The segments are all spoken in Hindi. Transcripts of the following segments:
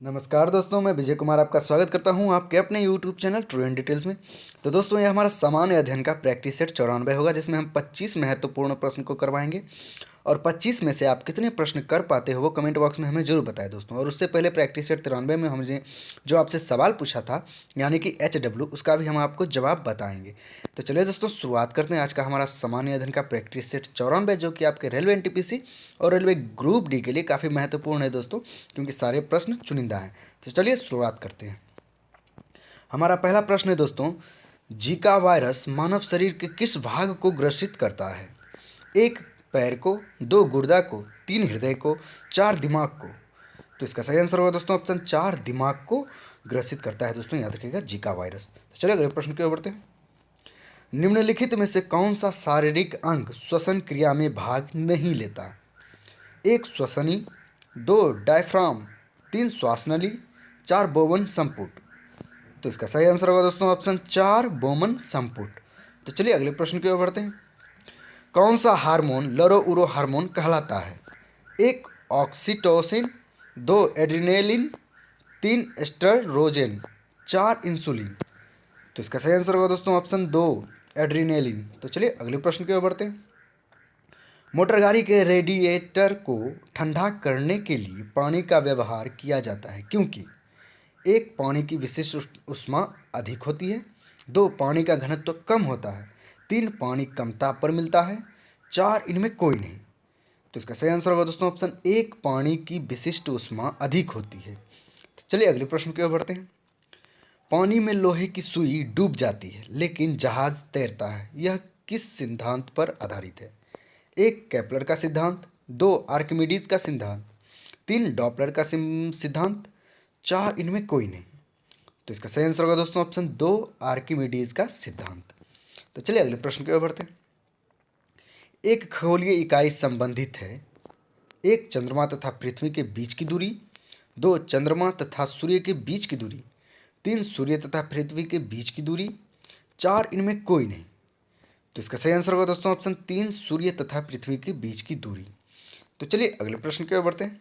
नमस्कार दोस्तों, मैं विजय कुमार आपका स्वागत करता हूं आपके अपने YouTube channel true and details में। तो दोस्तों, ये हमारा सामान्य अध्ययन का प्रैक्टिस सेट 94 होगा, जिसमें हम 25 महत्वपूर्ण प्रश्न को करवाएंगे और 25 में से आप कितने प्रश्न कर पाते हो वो कमेंट बॉक्स में हमें जरूर बताएं दोस्तों। और उससे पहले प्रैक्टिस सेट 93 में हमने जो आपसे सवाल पूछा था, यानी कि HW, उसका भी हम आपको जवाब बताएंगे। तो चलिए दोस्तों, शुरुआत करते हैं आज का हमारा सामान्य अध्ययन का प्रैक्टिस सेट 94, जो कि आपके रेलवे NTPC और रेलवे ग्रुप डी के लिए काफ़ी महत्वपूर्ण है दोस्तों, क्योंकि सारे प्रश्न चुनिंदा हैं। तो चलिए शुरुआत करते हैं। हमारा पहला प्रश्न है दोस्तों, जीका वायरस मानव शरीर के किस भाग को ग्रसित करता है? 1 पैर को, 2 गुर्दा को, 3 हृदय को, 4 दिमाग को। तो इसका सही आंसर होगा दोस्तों ऑप्शन 4, दिमाग को ग्रसित करता है दोस्तों, याद रखिएगा जीका वायरस। तो चलिए अगले प्रश्न की ओर बढ़ते हैं। निम्नलिखित में से कौन सा शारीरिक अंग श्वसन क्रिया में भाग नहीं लेता? 1 श्वसनी, 2 डायफ्राम, 3 श्वासनली, 4 बोवन संपुट। तो इसका सही आंसर होगा दोस्तों ऑप्शन 4, बोमन संपुट। तो चलिए अगले प्रश्न की ओर बढ़ते हैं। कौन सा हार्मोन लरो उरो हार्मोन कहलाता है? 1 ऑक्सीटोसिन, 2 एड्रिनेलिन, 3 एस्ट्रोजन, 4 इंसुलिन। तो इसका सही आंसर होगा दोस्तों ऑप्शन 2, एड्रिनेलिन। तो चलिए अगले प्रश्न की ओर बढ़ते हैं। मोटर गाड़ी के रेडिएटर को ठंडा करने के लिए पानी का व्यवहार किया जाता है, क्योंकि 1 पानी की विशिष्ट ऊष्मा अधिक होती है, 2 पानी का घनत्व कम होता है, 3 पानी कम ताप पर मिलता है, 4 इनमें कोई नहीं। तो इसका सही आंसर होगा दोस्तों ऑप्शन 1, पानी की विशिष्ट ऊष्मा अधिक होती है। तो चलिए अगले प्रश्न की ओर बढ़ते हैं। पानी में लोहे की सुई डूब जाती है लेकिन जहाज तैरता है, यह किस सिद्धांत पर आधारित है? 1 केपलर का सिद्धांत, 2 आर्किमिडीज का सिद्धांत, 3 डॉपलर का सिद्धांत, 4 इनमें कोई नहीं। तो इसका सही आंसर होगा दोस्तों ऑप्शन 2, आर्किमिडीज का सिद्धांत। तो चलिए अगले प्रश्न की ओर बढ़ते हैं। एक खगोलीय इकाई संबंधित है: 1 चंद्रमा तथा पृथ्वी के बीच की दूरी, 2 चंद्रमा तथा सूर्य के बीच की दूरी, 3 सूर्य तथा पृथ्वी के बीच की दूरी, 4 इनमें कोई नहीं। तो इसका सही आंसर होगा दोस्तों ऑप्शन 3, सूर्य तथा पृथ्वी के बीच की दूरी। तो चलिए अगले प्रश्न की ओर बढ़ते हैं।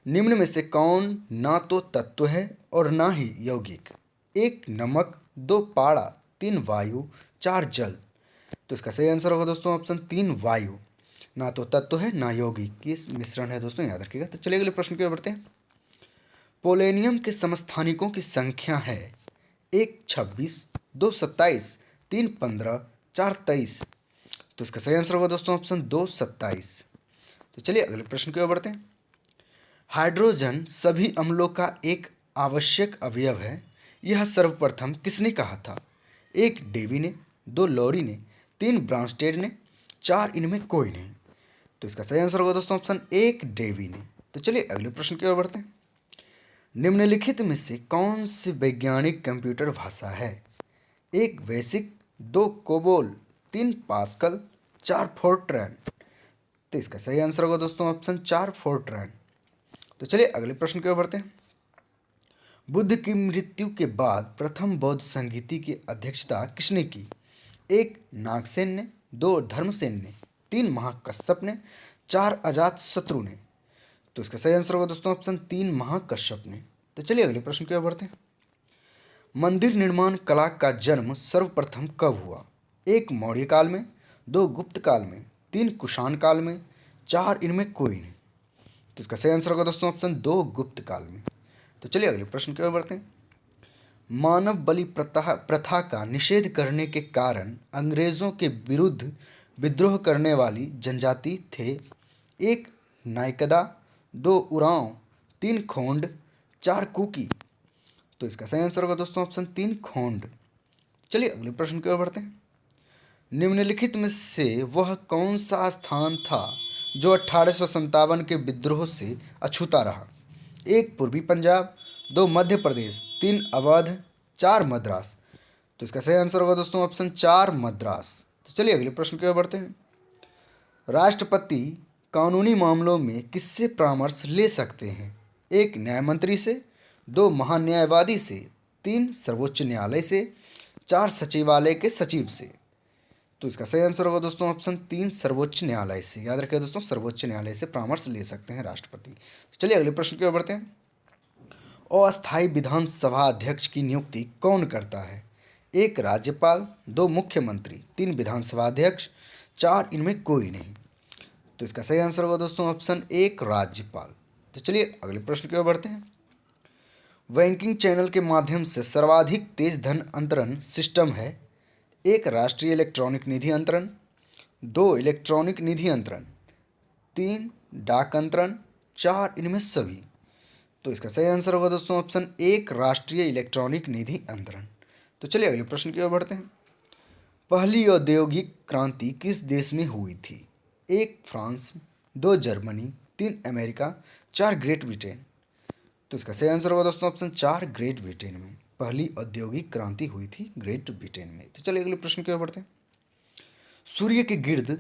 निम्न में से कौन ना तो तत्व है और ना ही यौगिक? 1 नमक, 2 पारा, 3 वायु, 4 जल। तो इसका सही आंसर होगा दोस्तों ऑप्शन 3, वायु। ना तो तत्व है ना यौगिक, ये मिश्रण है दोस्तों, याद रखिएगा। तो चलिए अगले प्रश्न की ओर बढ़ते हैं। पोलेनियम के समस्थानिकों की संख्या है: 1 26, 2 27, 3 15, 4 23। तो इसका सही आंसर होगा दोस्तों ऑप्शन 2, 27। तो चलिए अगले प्रश्न की ओर बढ़ते हैं। हाइड्रोजन सभी अम्लों का एक आवश्यक अवयव है, यह सर्वप्रथम किसने कहा था? 1 डेवी ने, 2 लॉरी ने, 3 ब्रांस्टेड ने, 4 इनमें कोई नहीं। तो इसका सही आंसर होगा दोस्तों ऑप्शन 1, डेवी ने। तो चलिए अगले प्रश्न की ओर बढ़ते हैं। निम्नलिखित में से कौन सी वैज्ञानिक कंप्यूटर भाषा है? 1 बेसिक, 2 कोबोल, 3 पास्कल, 4 फोर्ट्रैन। तो इसका सही आंसर होगा दोस्तों ऑप्शन 4, फोर्ट्रैन। तो चलिए अगले प्रश्न की ओर बढ़ते हैं। बुद्ध की मृत्यु के बाद प्रथम बौद्ध संगीति की अध्यक्षता किसने की? 1 नागसेन ने, 2 धर्मसेन ने, 3 महाकश्यप ने, 4 अजातशत्रु ने। तो इसका सही आंसर होगा दोस्तों ऑप्शन 3, महाकश्यप ने। तो चलिए अगले प्रश्न की ओर बढ़ते हैं। मंदिर निर्माण कला का जन्म सर्वप्रथम कब हुआ? 1 मौर्य काल में, 2 गुप्त काल में, 3 कुषाण काल में, 4 इनमें कोई नहीं। तो इसका सही आंसर होगा दोस्तों ऑप्शन 2, गुप्त काल में। तो चलिए अगले प्रश्न की ओर बढ़ते हैं। मानव बलि प्रथा प्रथा का निषेध करने के कारण अंग्रेजों के विरुद्ध विद्रोह करने वाली जनजाति थे: 1 नायकदा, 2 उरांव, 3 खोंड, 4 कुकी। तो इसका सही आंसर होगा दोस्तों ऑप्शन 3, खोंड। चलिए अगले प्रश्न की ओर बढ़ते हैं। निम्नलिखित में से वह कौन सा स्थान था जो 1857 के विद्रोह से अछूता रहा? 1 पूर्वी पंजाब, 2 मध्य प्रदेश, 3 अवध, 4 मद्रास। तो इसका सही आंसर होगा दोस्तों ऑप्शन 4, मद्रास। तो चलिए अगले प्रश्न की ओर बढ़ते हैं। राष्ट्रपति कानूनी मामलों में किससे परामर्श ले सकते हैं? 1 न्याय मंत्री से, 2 महान्यायवादी से, 3 सर्वोच्च न्यायालय से, 4 सचिवालय के सचिव से। तो इसका सही आंसर होगा दोस्तों ऑप्शन 3, सर्वोच्च न्यायालय से। याद रखिए दोस्तों, सर्वोच्च न्यायालय से परामर्श ले सकते हैं राष्ट्रपति। चलिए अगले प्रश्न की ओर बढ़ते हैं। अस्थायी विधानसभा अध्यक्ष की नियुक्ति कौन करता है? 1 राज्यपाल, 2 मुख्यमंत्री, 3 विधानसभा अध्यक्ष, 4 इनमें कोई नहीं। तो इसका सही आंसर होगा दोस्तों ऑप्शन 1 राज्यपाल। तो चलिए अगले प्रश्न की ओर बढ़ते हैं। बैंकिंग चैनल के माध्यम से सर्वाधिक तेज धन अंतरण सिस्टम है? 1 राष्ट्रीय इलेक्ट्रॉनिक निधि अंतरण, 2 इलेक्ट्रॉनिक निधि अंतरण, 3 डाक अंतरण, 4 इनमें सभी। तो इसका सही आंसर होगा दोस्तों ऑप्शन 1 राष्ट्रीय इलेक्ट्रॉनिक निधि अंतरण। तो चलिए अगले प्रश्न की ओर बढ़ते हैं। पहली औद्योगिक क्रांति किस देश में हुई थी? 1 France, 2 Germany, 3 America, 4 great Britain. तो इसका सही आंसर होगा दोस्तों ऑप्शन 4 ग्रेट ब्रिटेन में पहली औद्योगिक क्रांति हुई थी ग्रेट ब्रिटेन में। तो चलिए अगले प्रश्न की ओर बढ़ते हैं। सूर्य के गिर्द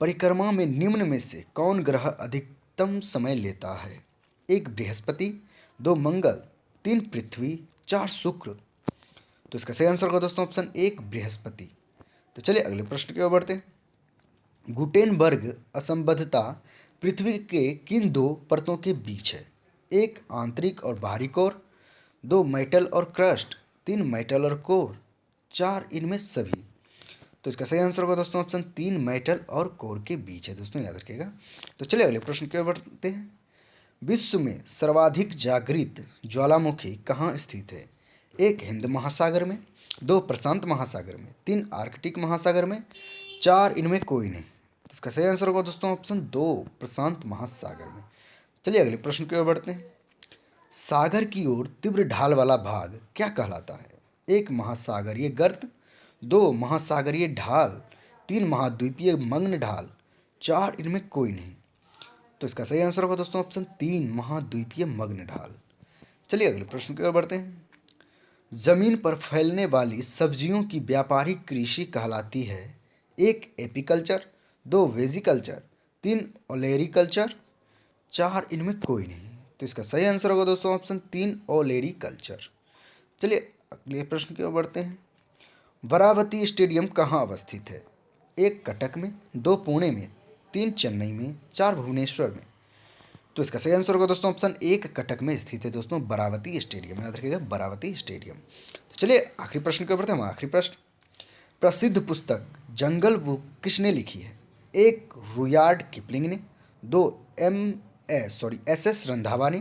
परिक्रमा में निम्न में से कौन ग्रह अधिकतम समय लेता है? 1 बृहस्पति, 2 मंगल, 3 पृथ्वी, 4 शुक्र। तो इसका सही आंसर होगा दोस्तों ऑप्शन 1 बृहस्पति। तो चलिए अगले प्रश्न की ओर बढ़ते हैं। गुटेनबर्ग असंबद्धता पृथ्वी के किन 2 परतों के बीच है? 1 आंतरिक और बाहरी कोर, 2 मेटल और क्रस्ट, 3 मेटल और कोर, 4 इनमें सभी। तो इसका सही आंसर होगा दोस्तों ऑप्शन 3 मेटल और कोर के बीच है दोस्तों, याद रखिएगा। तो चलिए अगले प्रश्न की ओर बढ़ते हैं। विश्व में सर्वाधिक जागृत ज्वालामुखी कहाँ स्थित है? 1 हिंद महासागर में, 2 प्रशांत महासागर में, 3 आर्कटिक महासागर में, 4 इनमें कोई नहीं। तो इसका सही आंसर होगा दोस्तों ऑप्शन 2 प्रशांत महासागर में। चलिए अगले प्रश्न की ओर बढ़ते हैं। सागर की ओर तीव्र ढाल वाला भाग क्या कहलाता है? 1 महासागरीय गर्त, 2 महासागरीय ढाल, 3 महाद्वीपीय मग्न ढाल, 4 इनमें कोई नहीं। तो इसका सही आंसर होगा दोस्तों ऑप्शन 3 महाद्वीपीय मग्न ढाल। चलिए अगले प्रश्न की ओर बढ़ते हैं। जमीन पर फैलने वाली सब्जियों की व्यापारिक कृषि कहलाती है? 1 एपीकल्चर, 2 वेजिकल्चर, 3 ओलेरीकल्चर, 4 इनमें कोई नहीं। तो इसका सही आंसर होगा दोस्तों ऑप्शन 3 ओलेरीकल्चर। चलिए अगले प्रश्न की ओर बढ़ते हैं। बराबती स्टेडियम कहाँ अवस्थित है? 1 कटक में, 2 पुणे में, 3 चेन्नई में, 4 भुवनेश्वर में। तो इसका सही आंसर होगा दोस्तों ऑप्शन 1 कटक में स्थित है दोस्तों बरावती स्टेडियम, याद रखिएगा बरावती स्टेडियम। तो चलिए आखिरी प्रश्न के ऊपर हम आखिरी प्रश्न। प्रसिद्ध पुस्तक जंगल बुक किसने लिखी है? 1 रुयार्ड किपलिंग ने, 2 एस एस रंधावा ने,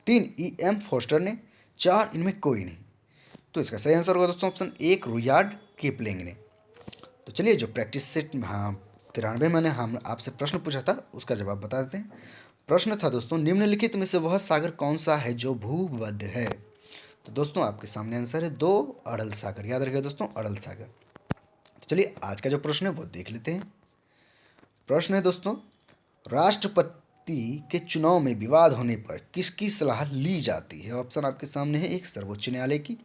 3 E.M. फोस्टर ने, 4 इनमें कोई नहीं। तो इसका सही आंसर होगा दोस्तों ऑप्शन 1 रुयार्ड किपलिंग ने। तो चलिए जो प्रैक्टिस सेट 93 मैंने हम आपसे प्रश्न पूछा था उसका जवाब बता देते हैं। प्रश्न था दोस्तों, निम्नलिखित में से वह सागर कौन सा है जो भूमध्य है? तो दोस्तों आपके सामने आंसर है 2 अरल सागर, याद रखिएगा दोस्तों अरल सागर। तो चलिए आज का जो प्रश्न है वो देख लेते हैं। प्रश्न है दोस्तों, राष्ट्रपति के चुनाव में विवाद होने पर किसकी सलाह ली जाती है? ऑप्शन आपके सामने है। 1 सर्वोच्च न्यायालय की,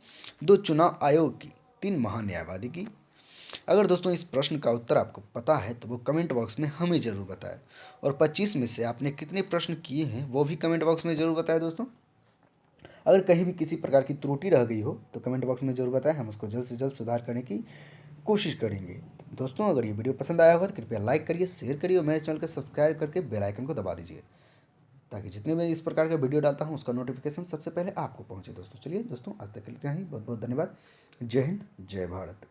2 चुनाव आयोग की, 3 महान्यायवादी की। अगर दोस्तों इस प्रश्न का उत्तर आपको पता है तो वो कमेंट बॉक्स में हमें ज़रूर बताएं, और 25 में से आपने कितने प्रश्न किए हैं वो भी कमेंट बॉक्स में ज़रूर बताएं दोस्तों। अगर कहीं भी किसी प्रकार की त्रुटि रह गई हो तो कमेंट बॉक्स में ज़रूर बताएं, हम उसको जल्द से जल्द सुधार करने की कोशिश करेंगे। दोस्तों अगर ये वीडियो पसंद आया होगा तो कृपया लाइक करिए, शेयर करिए और मेरे चैनल को सब्सक्राइब करके बेल आइकन को दबा दीजिए, ताकि जितने मैं इस प्रकार का वीडियो डालता हूँ उसका नोटिफिकेशन सबसे पहले आपको पहुँचे दोस्तों। चलिए दोस्तों आज तक के लिए इतना ही, बहुत बहुत धन्यवाद। जय हिंद, जय भारत।